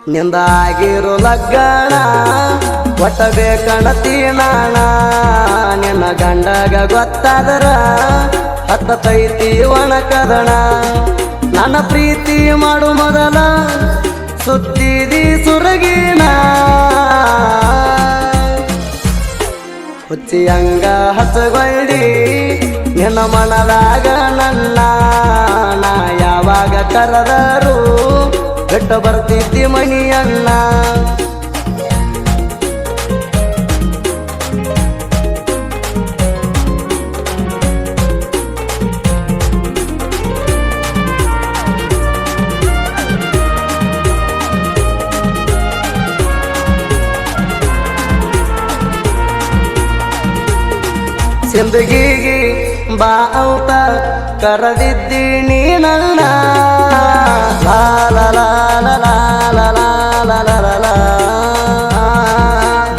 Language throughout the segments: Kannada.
ನಿಂದಾಗಿರು ಲಗ್ಗಣ ಒಟ್ಟ ಬೇಕಣತಿ ನಾಣ ನಿನ್ನ ಗಂಡಗ ಗೊತ್ತಾದರ ಹತ್ತೈತಿ ಒಣಕದಣ ನನ್ನ ಪ್ರೀತಿ ಮಾಡು ಮೊದಲ ಸುತ್ತಿದಿ ಸುರಗಿನ ಹುಚ್ಚಿ ಹಂಗ ಹಚ್ಚಗೊಳ್ಳಿ ನಿನ್ನ ಮನದಾಗ ನನ್ನ ನಾ ಯಾವಾಗ ಕರೆದರು ಬಿಟ್ಟು ಬರ್ತಿದ್ದಿ ಮಣಿಯನ್ನ ಸಿಂದಗಿಗಿ ಬಾ ಅಂತ ಕರೆದಿದ್ದೀನಿ ನನ್ನ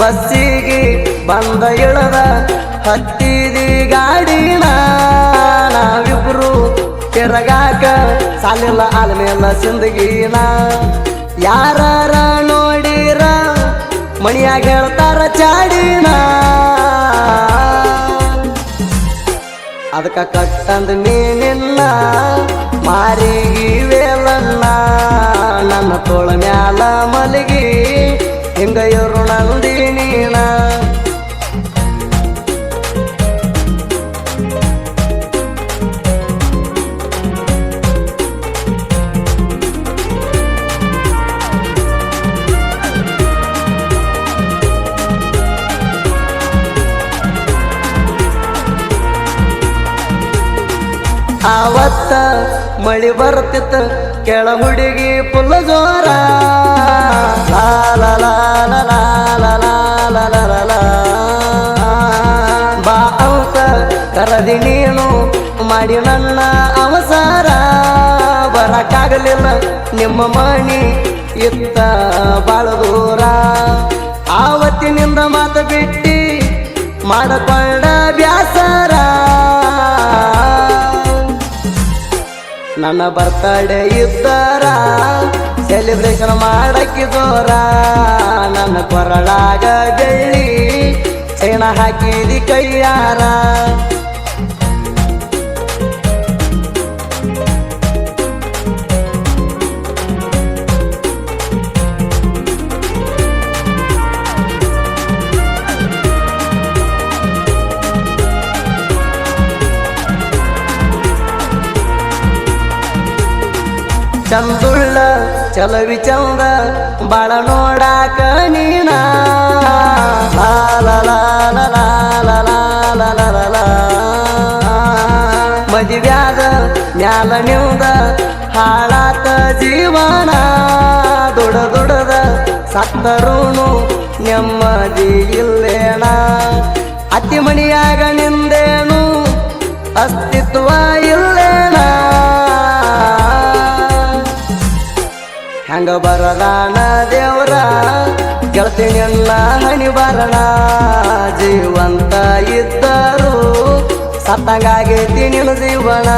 ಬಸ್ಸಿಗೆ ಬಂದ ಇಳದ ಹತ್ತಿದಿ ಗಾಡಿನ ನಾವಿಬ್ರು ತಿರಗಾಕ ಸಾಲಿಲ್ಲ ಆಲ್ಮೇಲ ಸಿಂದಗಿನ ಯಾರ ನೋಡಿರ ಮಣಿಯಾಗ ಹೇಳ್ತಾರ ಚಾಡಿನ ಅದಕ್ಕ ಕಟ್ಟಂದ ನೀನಿನ್ನ ಮಾರಿಗಿ ವೇಲನ್ನ ನನ್ನ ತೋಳ ಮ್ಯಾಲ ಮಲಗಿ ಹಿಂಗ ಇರು ನಂದಿ ನೀನ ಆವತ್ತ ಮಳಿ ಬರ್ತಿತ್ತ ಕೆಳ ಹುಡುಗಿ ಪುಲ್ಲ ಜೋರ ಬಾ ಅಂತ ಕರದಿ ನೀನು ಮಾಡಿ ನನ್ನ ಅವಸರ ಬರಕ್ಕಾಗಲಿಲ್ಲ ನಿಮ್ಮ ಮಣಿ ಇತ್ತ ಬಾಳ ದೂರ ಆವತ್ತಿನಿಂದ ಮಾತು ಬಿಟ್ಟಿ ಮಾಡಕೊಂಡ ಬ್ಯಾಸರ ನನ್ನ ಬರ್ತಡೇ ಇದ್ದಾರ ಸೆಲೆಬ್ರೇಷನ್ ಮಾಡಕ್ಕೆ ಜೋರ ನನ್ನ ಕೊರಳಾಗ ಬೆಳ್ಳಿ ಚೈನ ಹಾಕಿದಿ ಕೈಯಾರ ಚಂದುಳ್ಳ ಚಲವಿ ಚಂದ ಬಾಳ ನೋಡಾಕ ನೀನ ಮದುವ್ಯಾದ ಮ್ಯಾಲ ನಿಂದ ಹಾಳಾತ ಜೀವನ ದುಡದ ಸತ್ತರೂನು ನೆಮ್ಮದಿ ಇಲ್ಲೇಣ ಅತ್ತಿ ಮಣಿಯಾಗ ನಿಂದೇನು ಅಸ್ತಿತ್ವ ಇಲ್ಲೇಣ ಹಂಗ ಬರದಾನ ದೇವ್ರ ಗೆಳತಿ ನಿನ್ನ ಹಣಿ ಬರಣ ಜೀವಂತ ಇದ್ದರು ಸತ್ತಂಗಾಗೈತಿ ನಿನ್ನ ಜೀವನ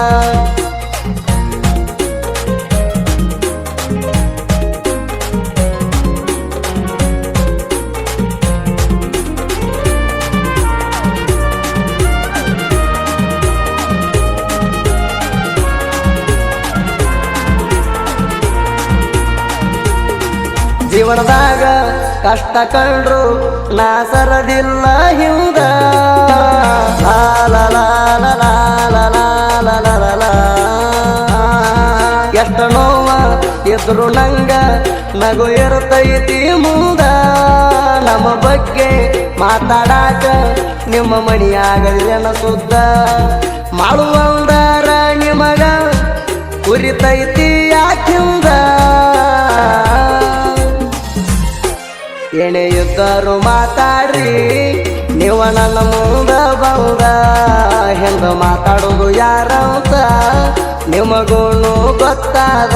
ಜೀವನದಾಗ ಕಷ್ಟ ಕಂಡ್ರು ನಾ ಸರದಿಲ್ಲ ಹಿಂದ ಎಷ್ಟ ನೋವ ಇದ್ರು ನಂಗ ನಗು ಇರ್ತೈತಿ ಮುಂದ ನಮ್ಮ ಬಗ್ಗೆ ಮಾತಾಡಾಕ ನಿಮ್ಮ ಮಣಿಯಾಗಲ್ಲೇನ ಸುದ್ದ ಮಾಡುವಂದರ ನಿಮಗ ಉರಿತೈತಿ ಯಾಕಿಂದ ಏನೇ ಇದ್ದರು ಮಾತಾಡ್ರಿ ನೀವು ನನ್ನ ಮುಂದ ಬಂದ ಹೆಂಗ ಮಾತಾಡೋದು ಯಾರಂತ ನಿಮಗೂ ಗೊತ್ತಾದ